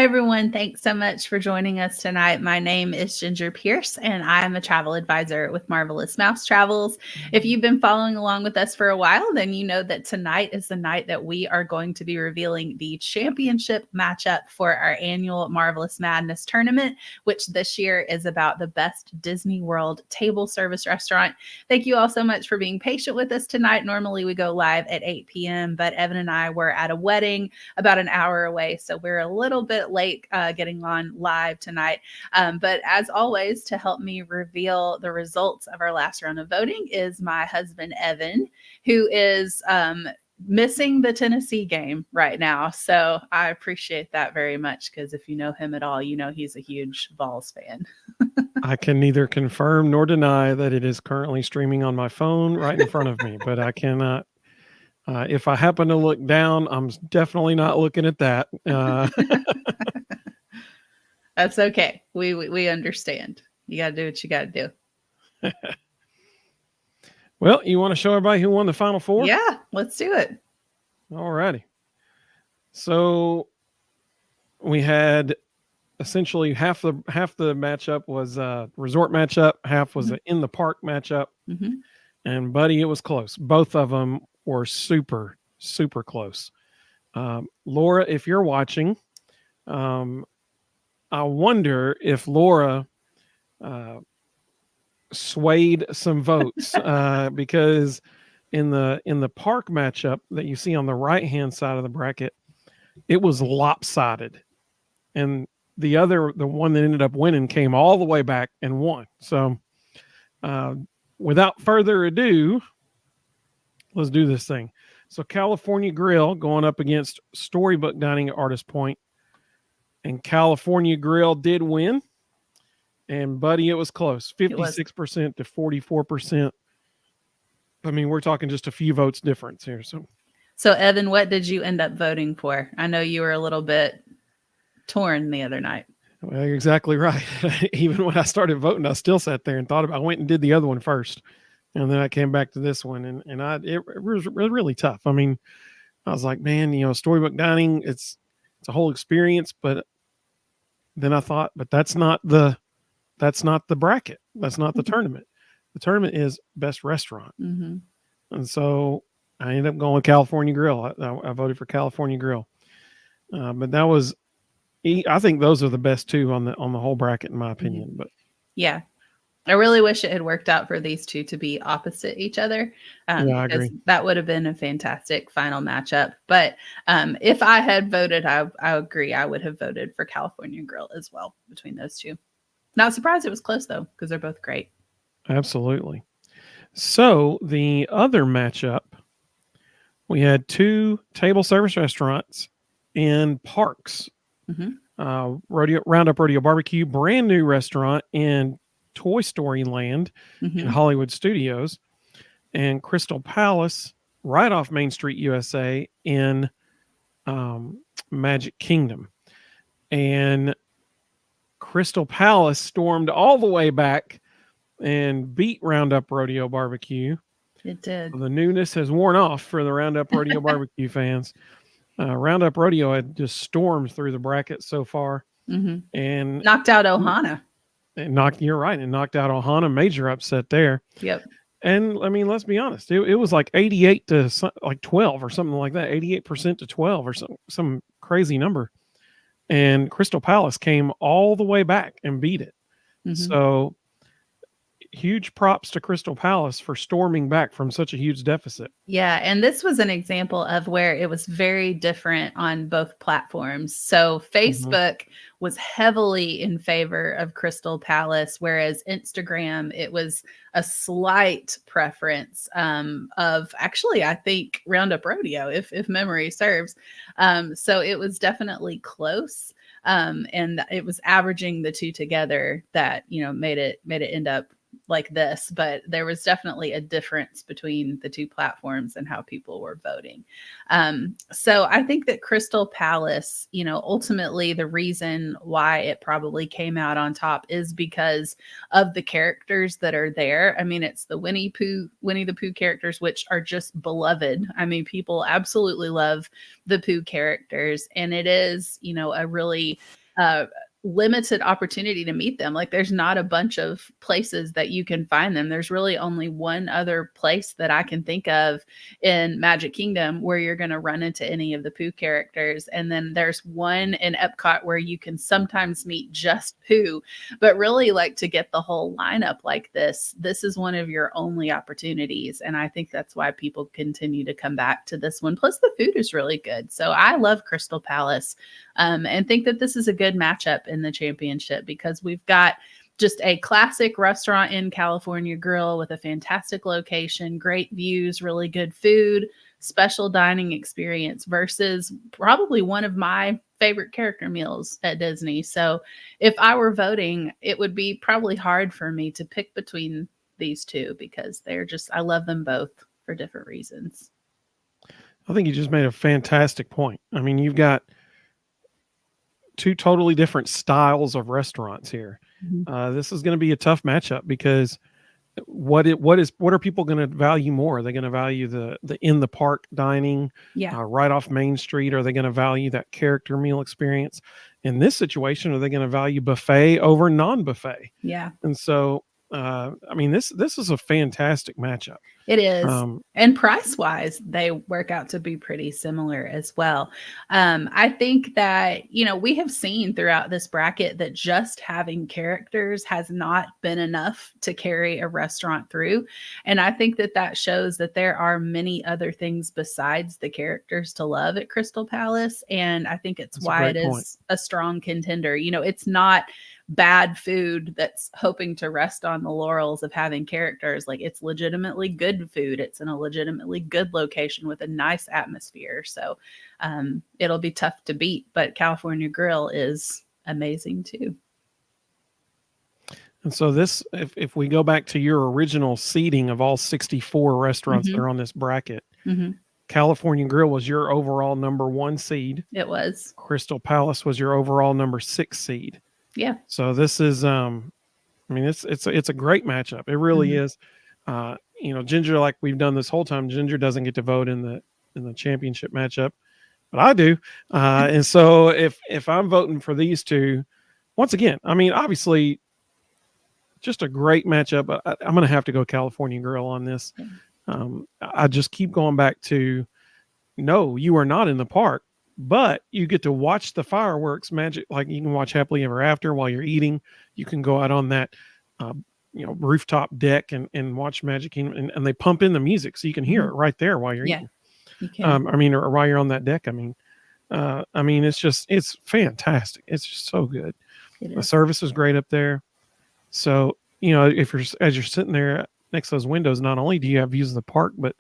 everyone. Thanks so much for joining us tonight. My name is Ginger Pierce, and I'm a travel advisor with Marvelous Mouse Travels. If you've been following along with us for a while, then you know that tonight is the night that we are going to be revealing the championship matchup for our annual Marvelous Madness tournament, which this year is about the best Disney World table service restaurant. Thank you all so much for being patient with us tonight. Normally we go live at 8 p.m., but Evan and I were at a wedding about an hour away, so we're a little bit late getting on live tonight. But as always, to help me reveal the results of our last round of voting is my husband, Evan, who is missing the Tennessee game right now. So I appreciate that very much, because if you know him at all, you know he's a huge Vols fan. I can neither confirm nor deny that it is currently streaming on my phone right in front of me, but I cannot. If I happen to look down, I'm definitely not looking at that. That's okay. We understand. You got to do what you got to do. Well, you want to show everybody who won the Final Four? Yeah, let's do it. All righty. So we had essentially half the matchup was a resort matchup, half was an in the park matchup. And buddy, it was close. Both of them were super close. Laura, if you're watching, I wonder if Laura swayed some votes because in the park matchup that you see on the right hand side of the bracket, it was lopsided, and the one that ended up winning came all the way back and won. So without further ado, let's do this thing. So California Grill going up against Storybook Dining at Artist Point. And California Grill did win. And buddy, it was close. 56% to 44%. I mean, we're talking just a few votes difference here. So Evan, what did you end up voting for? I know you were a little bit torn the other night. Well, you're exactly right. Even when I started voting, I still sat there and thought about. I went and did the other one first, and then I came back to this one, and it was really tough. I mean, I was like, man, Storybook Dining, it's a whole experience. But then I thought, but that's not the bracket. That's not the tournament. The tournament is best restaurant, and so I ended up going with California Grill. I voted for California Grill, but that was. I think those are the best two on the whole bracket, in my opinion. But yeah, I really wish it had worked out for these two to be opposite each other. Yeah, I agree. That would have been a fantastic final matchup. But if I had voted, I agree. I would have voted for California Grill as well between those two. Not surprised it was close, though, because they're both great. Absolutely. So the other matchup, we had two table service restaurants in parks. Roundup Rodeo Barbecue, brand new restaurant in Toy Story Land in Hollywood Studios, and Crystal Palace right off Main Street, USA in Magic Kingdom. And Crystal Palace stormed all the way back and beat Roundup Rodeo Barbecue. It did. The newness has worn off for the Roundup Rodeo Barbecue fans. Roundup Rodeo had just stormed through the bracket so far, and knocked out Ohana. You're right, and knocked out Ohana. Major upset there. Yep. And I mean, let's be honest, it was like 88 to like 12 or something like that, 88% to 12 or some crazy number. And Crystal Palace came all the way back and beat it. So huge props to Crystal Palace for storming back from such a huge deficit. Yeah, and this was an example of where it was very different on both platforms. So Facebook was heavily in favor of Crystal Palace, whereas Instagram, it was a slight preference of actually, I think, Roundup Rodeo, if memory serves. So it was definitely close. And it was averaging the two together that, made it end up like this, but there was definitely a difference between the two platforms and how people were voting. So I think that Crystal Palace, ultimately the reason why it probably came out on top is because of the characters that are there. I mean, it's the Winnie the Pooh characters, which are just beloved. I mean, people absolutely love the Pooh characters, and it is, a really limited opportunity to meet them. Like, there's not a bunch of places that you can find them. There's really only one other place that I can think of in Magic Kingdom where you're going to run into any of the Pooh characters. And then there's one in Epcot where you can sometimes meet just Pooh, but really, like, to get the whole lineup like this is one of your only opportunities. And I think that's why people continue to come back to this one. Plus the food is really good. So I love Crystal Palace, and think that this is a good matchup in the championship because we've got just a classic restaurant in California Grill with a fantastic location, great views, really good food, special dining experience versus probably one of my favorite character meals at Disney. So if I were voting, it would be probably hard for me to pick between these two because I love them both for different reasons. I think you just made a fantastic point. I mean, you've got two totally different styles of restaurants here. Mm-hmm. This is going to be a tough matchup because what are people going to value more? Are they going to value the in the park dining, right off Main Street? Are they going to value that character meal experience? In this situation, are they going to value buffet over non-buffet? Yeah. And so, I mean, this is a fantastic matchup. It is. And price wise, they work out to be pretty similar as well. I think that, we have seen throughout this bracket that just having characters has not been enough to carry a restaurant through. And I think that shows that there are many other things besides the characters to love at Crystal Palace. And I think it's why it is a strong contender. It's not bad food that's hoping to rest on the laurels of having characters. Like, it's legitimately good food. It's in a legitimately good location with a nice atmosphere. So it'll be tough to beat, but California Grill is amazing too. And so this, if we go back to your original seating of all 64 restaurants that are on this bracket, California Grill was your overall number 1 seed. It was. Crystal Palace was your overall number 6 seed. Yeah. So this is, I mean, it's a great matchup. It really is. Ginger, like we've done this whole time, Ginger doesn't get to vote in the championship matchup, but I do. And so if I'm voting for these two, once again, I mean, obviously just a great matchup, but I'm going to have to go California Grill on this. I just keep going back to, no, you are not in the park, but you get to watch the fireworks magic. Like, you can watch Happily Ever After while you're eating. You can go out on that, rooftop deck and watch Magic Kingdom, and they pump in the music so you can hear it right there while you're eating. You can. Or while you're on that deck. It's fantastic. It's just so good. The service is great up there. So, as you're sitting there next to those windows, not only do you have views of the park, but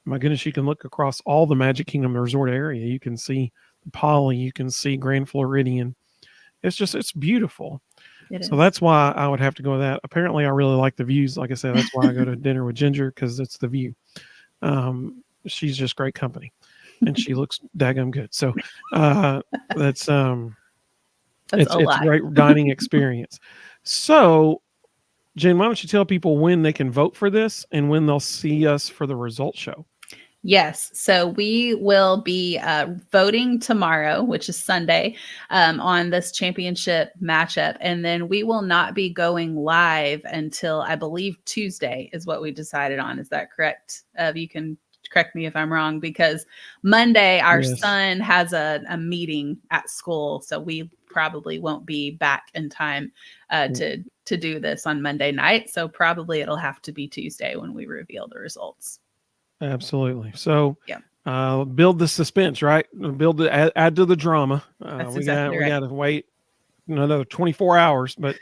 my goodness, you can look across all the Magic Kingdom resort area. You can see Poly, you can see Grand Floridian. It's beautiful. So that's why I would have to go with that. Apparently, I really like the views. Like I said, that's why I go to dinner with Ginger, because it's the view. She's just great company, and she looks daggum good. So it's a great dining experience. So, Jen, why don't you tell people when they can vote for this and when they'll see us for the results show? Yes. So we will be voting tomorrow, which is Sunday, on this championship matchup. And then we will not be going live until, I believe, Tuesday is what we decided on. Is that correct? You can correct me if I'm wrong, because Monday our son has a meeting at school. So we probably won't be back in time to do this on Monday night. So probably it'll have to be Tuesday when we reveal the results. Absolutely. So build the suspense, right? Add to the drama. We got to wait another 24 hours, but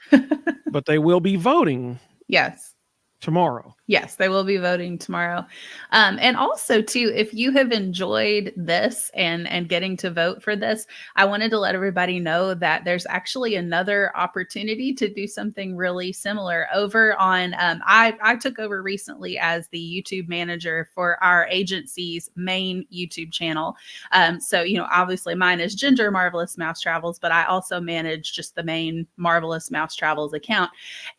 but they will be voting. Yes. tomorrow. Yes, they will be voting tomorrow. And also, too, if you have enjoyed this and getting to vote for this, I wanted to let everybody know that there's actually another opportunity to do something really similar over on. I took over recently as the YouTube manager for our agency's main YouTube channel. So, obviously mine is Ginger Marvelous Mouse Travels, but I also manage just the main Marvelous Mouse Travels account.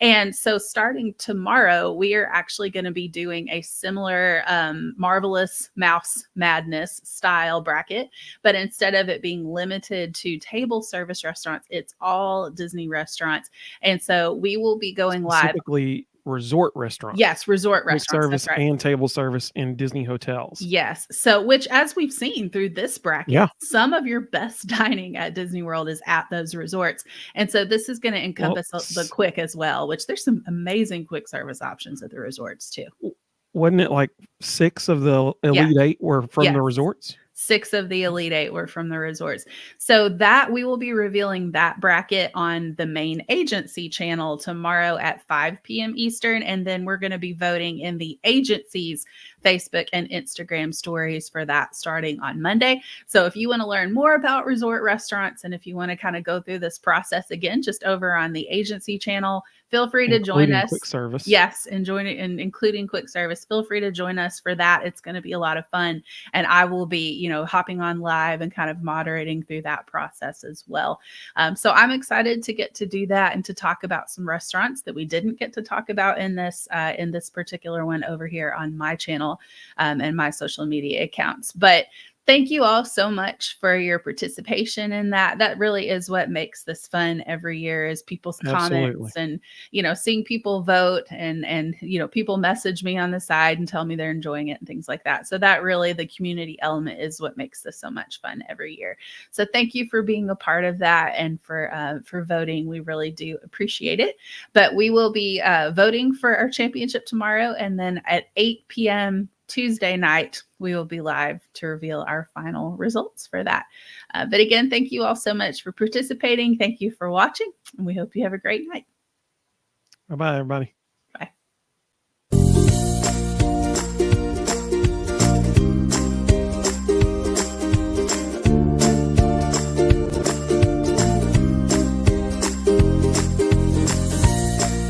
And so starting tomorrow, we are actually going to be doing a similar Marvelous Mouse Madness style bracket, but instead of it being limited to table service restaurants, it's all Disney restaurants. And so we will be going live. Specifically resort restaurants. Yes, resort Quick restaurants. service Right. and table service in Disney hotels. Yes. So, which, as we've seen through this bracket, some of your best dining at Disney World is at those resorts. And so this is going to encompass the quick as well, which there's some amazing quick service options at the resorts too. Wasn't it like 6 of the Elite 8 were from the resorts? 6 of the Elite 8 were from the resorts. So that we will be revealing that bracket on the main agency channel tomorrow at 5 p.m. Eastern. And then we're going to be voting in the agency's Facebook and Instagram stories for that starting on Monday. So if you want to learn more about resort restaurants and if you want to kind of go through this process again, just over on the agency channel, feel free to join us. Quick service. Yes, and join it, and including quick service. Feel free to join us for that. It's going to be a lot of fun. And I will be, hopping on live and kind of moderating through that process as well. So I'm excited to get to do that and to talk about some restaurants that we didn't get to talk about in this particular one over here on my channel and my social media accounts. But thank you all so much for your participation in that. That really is what makes this fun every year, is people's comments and, seeing people vote and people message me on the side and tell me they're enjoying it and things like that. So that really, the community element is what makes this so much fun every year. So thank you for being a part of that and for voting. We really do appreciate it. But we will be voting for our championship tomorrow. And then at 8 p.m. Tuesday night, we will be live to reveal our final results for that. But again, thank you all so much for participating. Thank you for watching, and we hope you have a great night. Bye-bye, everybody.